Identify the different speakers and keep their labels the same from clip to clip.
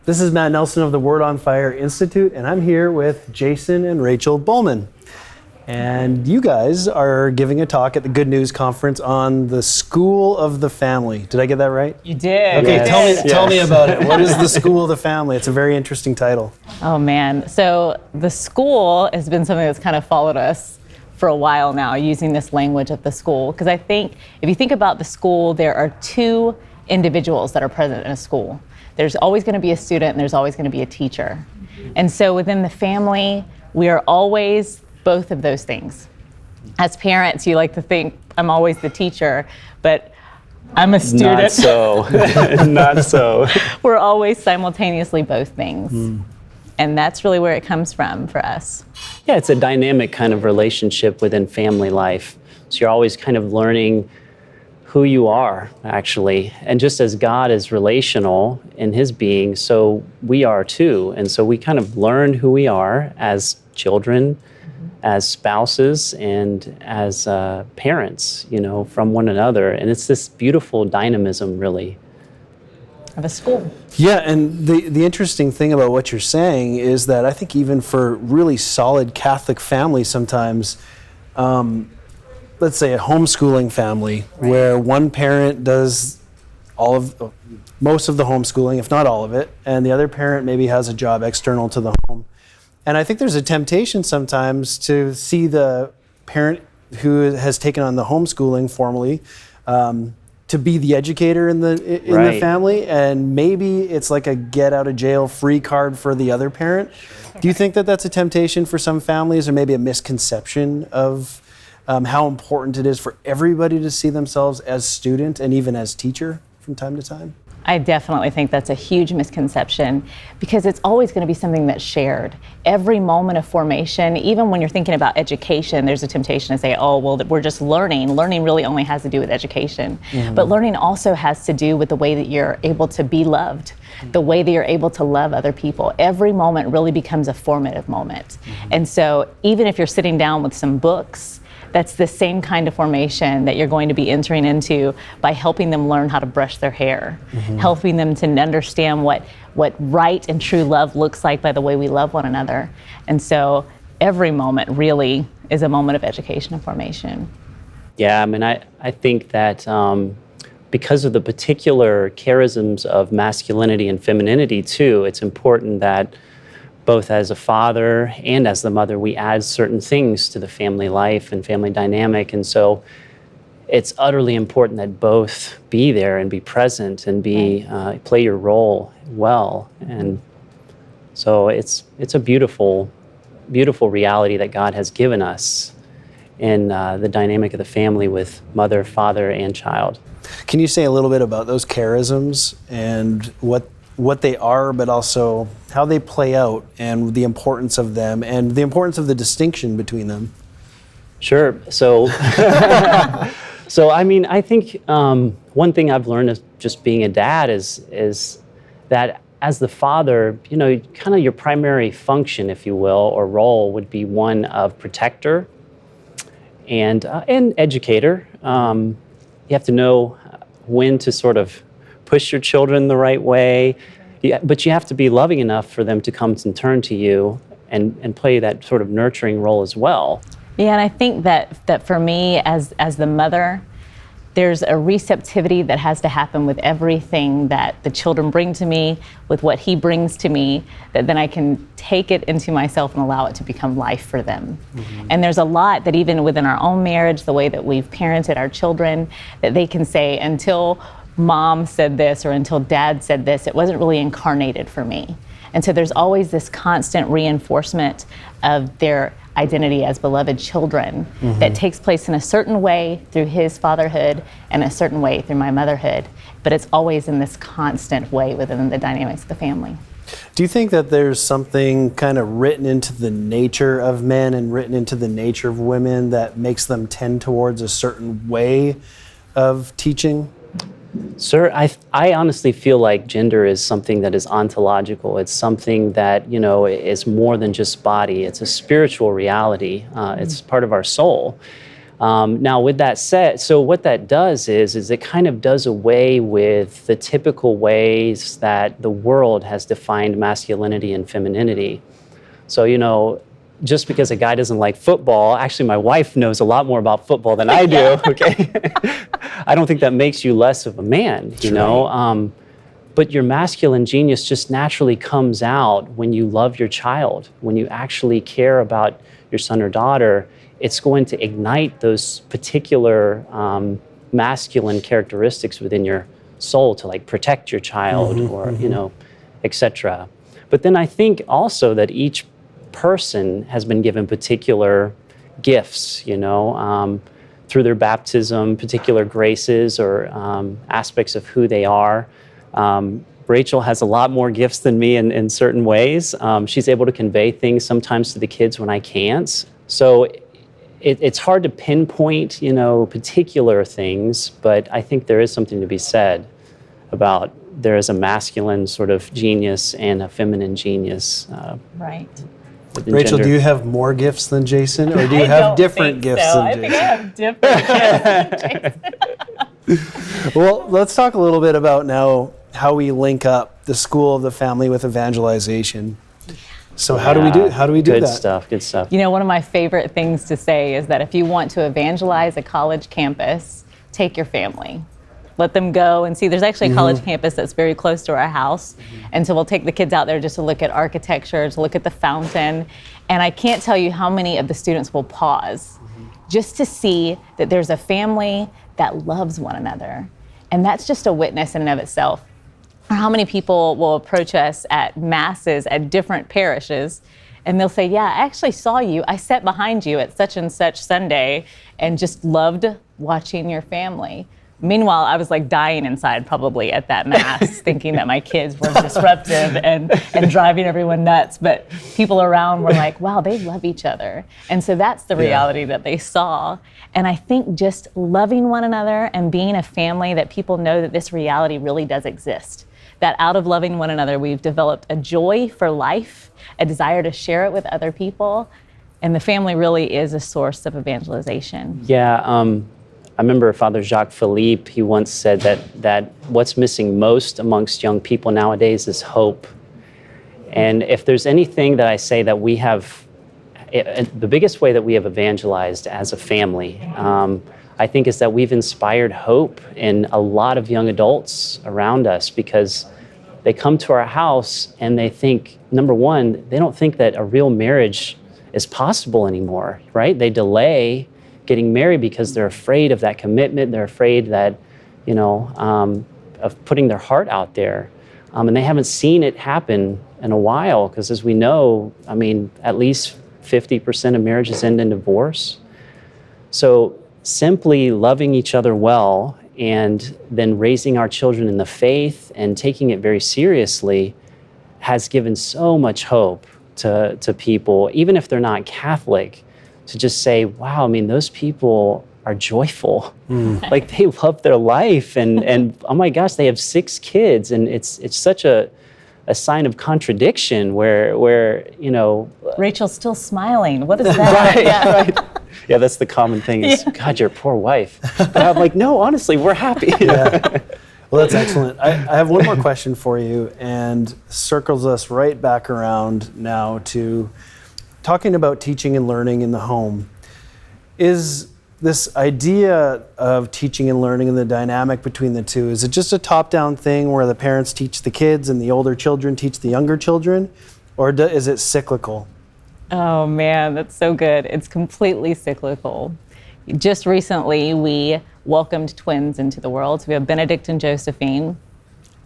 Speaker 1: This is Matt Nelson of the wordonfire.institute, and I'm here with Jason and Rachel Bulman. And you guys are giving a talk at the Good News Conference on the School of the Family. Did I get that right?
Speaker 2: You did.
Speaker 1: Okay,
Speaker 2: Yes.
Speaker 1: tell me about it. What is the School of the Family? It's a very interesting title.
Speaker 2: Oh man, so the school has been something that's kind of followed us for a while now, using this language of the school. Because I think, if you think about the school, there are two individuals that are present in a school. There's always going to be a student and there's always going to be a teacher. And so within the family, we are always both of those things. As parents, you like to think I'm always the teacher, but I'm a student.
Speaker 3: Not so. Not so.
Speaker 2: We're always simultaneously both things. And that's really where it comes from for us.
Speaker 3: Yeah, it's a dynamic kind of relationship within family life. So you're always kind of learning who you are, actually. And just as God is relational in his being, so we are too. And so we kind of learn who we are as children, as spouses, and as parents, from one another. And it's this beautiful dynamism, really,
Speaker 2: Of a school.
Speaker 1: Yeah, and the interesting thing about what you're saying is that I think even for really solid Catholic families sometimes, let's say a homeschooling family, where one parent does most of the homeschooling, if not all of it, and the other parent maybe has a job external to the home. And I think there's a temptation sometimes to see the parent who has taken on the homeschooling formally to be the educator in the family, and maybe it's like a get out of jail free card for the other parent. Do you think that that's a temptation for some families, or maybe a misconception of how important it is for everybody to see themselves as student and even as teacher from time to time?
Speaker 2: I definitely think that's a huge misconception, because it's always going to be something that's shared. Every moment of formation, even when you're thinking about education, there's a temptation to say, oh, well, we're just learning. Learning really only has to do with education. But learning also has to do with the way that you're able to be loved, the way that you're able to love other people. Every moment really becomes a formative moment. And so even if you're sitting down with some books, that's the same kind of formation that you're going to be entering into by helping them learn how to brush their hair, helping them to understand what right and true love looks like by the way we love one another. And so every moment really is a moment of education and formation.
Speaker 3: Yeah, I mean, I think that because of the particular charisms of masculinity and femininity too, it's important that both as a father and as the mother, we add certain things to the family life and family dynamic. And so it's utterly important that both be there and be present and play your role well. And so it's a beautiful, beautiful reality that God has given us in the dynamic of the family with mother, father, and child.
Speaker 1: Can you say a little bit about those charisms and what they are, but also how they play out and the importance of them and the importance of the distinction between them?
Speaker 3: Sure. So, I mean, I think one thing I've learned as just being a dad is that as the father, kind of your primary function, if you will, or role would be one of protector and educator. You have to know when to sort of push your children the right way, but you have to be loving enough for them to come and turn to you and play that sort of nurturing role as well.
Speaker 2: Yeah, and I think that for me as the mother, there's a receptivity that has to happen with everything that the children bring to me, with what he brings to me, that then I can take it into myself and allow it to become life for them. And there's a lot that even within our own marriage, the way that we've parented our children, that they can say, until mom said this or until dad said this, it wasn't really incarnated for me. And so there's always this constant reinforcement of their identity as beloved children that takes place in a certain way through his fatherhood and a certain way through my motherhood. But it's always in this constant way within the dynamics of the family.
Speaker 1: Do you think that there's something kind of written into the nature of men and written into the nature of women that makes them tend towards a certain way of teaching?
Speaker 3: Sir, I honestly feel like gender is something that is ontological. It's something that, is more than just body. It's a spiritual reality. It's part of our soul. Now, with that said, so what that does is it kind of does away with the typical ways that the world has defined masculinity and femininity. So, just because a guy doesn't like football, actually my wife knows a lot more about football than I do, okay? I don't think that makes you less of a man, you know? But your masculine genius just naturally comes out when you love your child, when you actually care about your son or daughter. It's going to ignite those particular masculine characteristics within your soul to like protect your child or, etc. But then I think also that each person has been given particular gifts, through their baptism, particular graces or aspects of who they are. Rachel has a lot more gifts than me in certain ways. She's able to convey things sometimes to the kids when I can't. So it's hard to pinpoint, particular things, but I think there is something to be said about there is a masculine sort of genius and a feminine genius.
Speaker 2: Right.
Speaker 1: Rachel, do you have more gifts than Jason, or do you have different gifts than Jason?
Speaker 2: I think I have different gifts than Jason.
Speaker 1: Well, let's talk a little bit about now how we link up the School of the Family with Evangelization. So how do we do
Speaker 3: good
Speaker 1: that?
Speaker 3: Good stuff.
Speaker 2: One of my favorite things to say is that if you want to evangelize a college campus, take your family. Let them go and see. There's actually a college campus that's very close to our house. And so we'll take the kids out there just to look at architecture, to look at the fountain. And I can't tell you how many of the students will pause just to see that there's a family that loves one another. And that's just a witness in and of itself. Or how many people will approach us at masses at different parishes and they'll say, yeah, I actually saw you. I sat behind you at such and such Sunday and just loved watching your family. Meanwhile, I was like dying inside probably at that mass, thinking that my kids were disruptive and driving everyone nuts. But people around were like, wow, they love each other. And so that's the reality that they saw. And I think just loving one another and being a family, that people know that this reality really does exist. That out of loving one another, we've developed a joy for life, a desire to share it with other people. And the family really is a source of evangelization.
Speaker 3: Yeah. I remember Father Jacques Philippe, he once said that what's missing most amongst young people nowadays is hope. And if there's anything that I say that we have, the biggest way that we have evangelized as a family, I think is that we've inspired hope in a lot of young adults around us, because they come to our house and they think, number one, they don't think that a real marriage is possible anymore, right? They delay getting married because they're afraid of that commitment. They're afraid that, of putting their heart out there. And they haven't seen it happen in a while, because as we know, at least 50% of marriages end in divorce. So simply loving each other well and then raising our children in the faith and taking it very seriously has given so much hope to people, even if they're not Catholic, to just say, wow, those people are joyful. Like they love their life and oh my gosh, they have 6 kids, and it's such a sign of contradiction where
Speaker 2: Rachel's still smiling. What is that?
Speaker 3: Right. Yeah, that's the common thing is, God, your poor wife. But I'm like, no, honestly, we're happy.
Speaker 1: Yeah. Well, that's excellent. I have one more question for you, and circles us right back around now to talking about teaching and learning in the home. Is this idea of teaching and learning and the dynamic between the two, is it just a top-down thing where the parents teach the kids and the older children teach the younger children, or is it cyclical?
Speaker 2: Oh man, that's so good. It's completely cyclical. Just recently, we welcomed twins into the world. So we have Benedict and Josephine.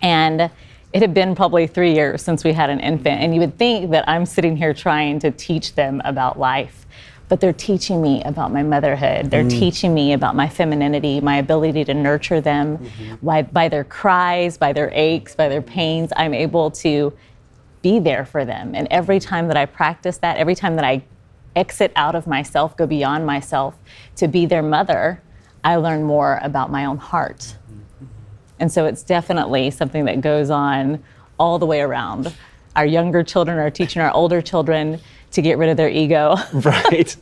Speaker 2: And it had been probably 3 years since we had an infant. And you would think that I'm sitting here trying to teach them about life. But they're teaching me about my motherhood. They're teaching me about my femininity, my ability to nurture them. By their cries, by their aches, by their pains, I'm able to be there for them. And every time that I practice that, every time that I exit out of myself, go beyond myself to be their mother, I learn more about my own heart. And so it's definitely something that goes on all the way around. Our younger children are teaching our older children to get rid of their ego.
Speaker 3: Right.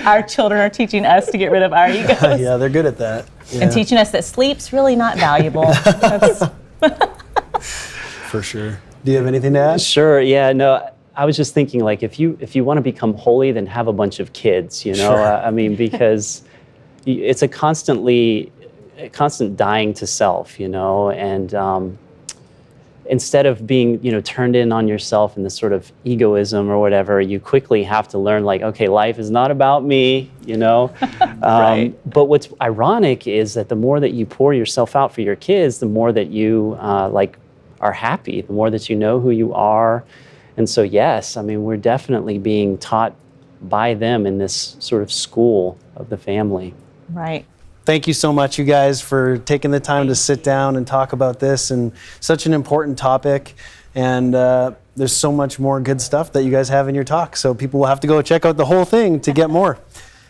Speaker 2: Our children are teaching us to get rid of our egos.
Speaker 1: Yeah, they're good at that. Yeah,
Speaker 2: And teaching us that sleep's really not valuable. That's,
Speaker 1: for sure. Do you have anything to add?
Speaker 3: Sure. Yeah. No. I was just thinking, like, if you want to become holy, then have a bunch of kids. You know.
Speaker 1: Sure.
Speaker 3: I mean, because it's a constant dying to self. You know, and instead of being, turned in on yourself in this sort of egoism or whatever, you quickly have to learn, like, okay, life is not about me.
Speaker 2: Right.
Speaker 3: But what's ironic is that the more that you pour yourself out for your kids, the more that you are happy, the more that you know who you are. And so, yes, I mean, we're definitely being taught by them in this sort of school of the family.
Speaker 2: right.
Speaker 1: Thank you so much, you guys, for taking the time to sit down and talk about this, and such an important topic. And there's so much more good stuff that you guys have in your talk. So people will have to go check out the whole thing to get more.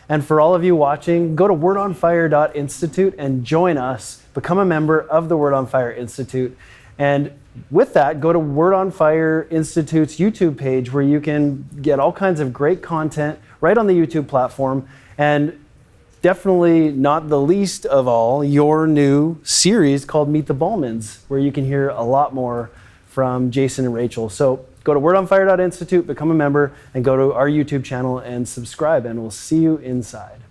Speaker 1: And for all of you watching, go to wordonfire.institute and join us. Become a member of the Word on Fire Institute. And with that, go to Word on Fire Institute's YouTube page, where you can get all kinds of great content right on the YouTube platform. And definitely not the least of all, your new series called Meet the Bulmans, where you can hear a lot more from Jason and Rachel. So go to wordonfire.institute, become a member, and go to our YouTube channel and subscribe, and we'll see you inside.